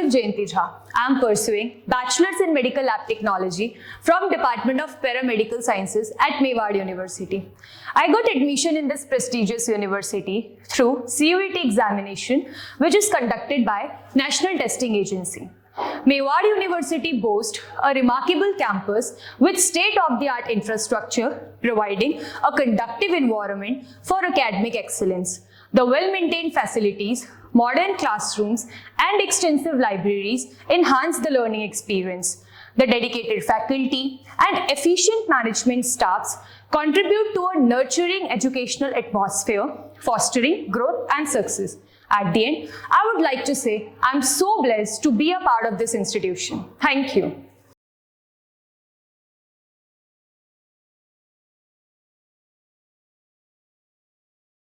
Myself Jayanti Jha. I am pursuing Bachelor's in Medical Lab Technology from Department of Paramedical Sciences at Mewar University. I got admission in this prestigious university through CUET examination, which is conducted by National Testing Agency. Mewar University boasts a remarkable campus with state-of-the-art infrastructure, providing a conducive environment for academic excellence. The well-maintained facilities, modern classrooms, and extensive libraries enhance the learning experience. The dedicated faculty and efficient management staffs contribute to a nurturing educational atmosphere, fostering growth and success. At the end, I would like to say I'm so blessed to be a part of this institution. Thank you.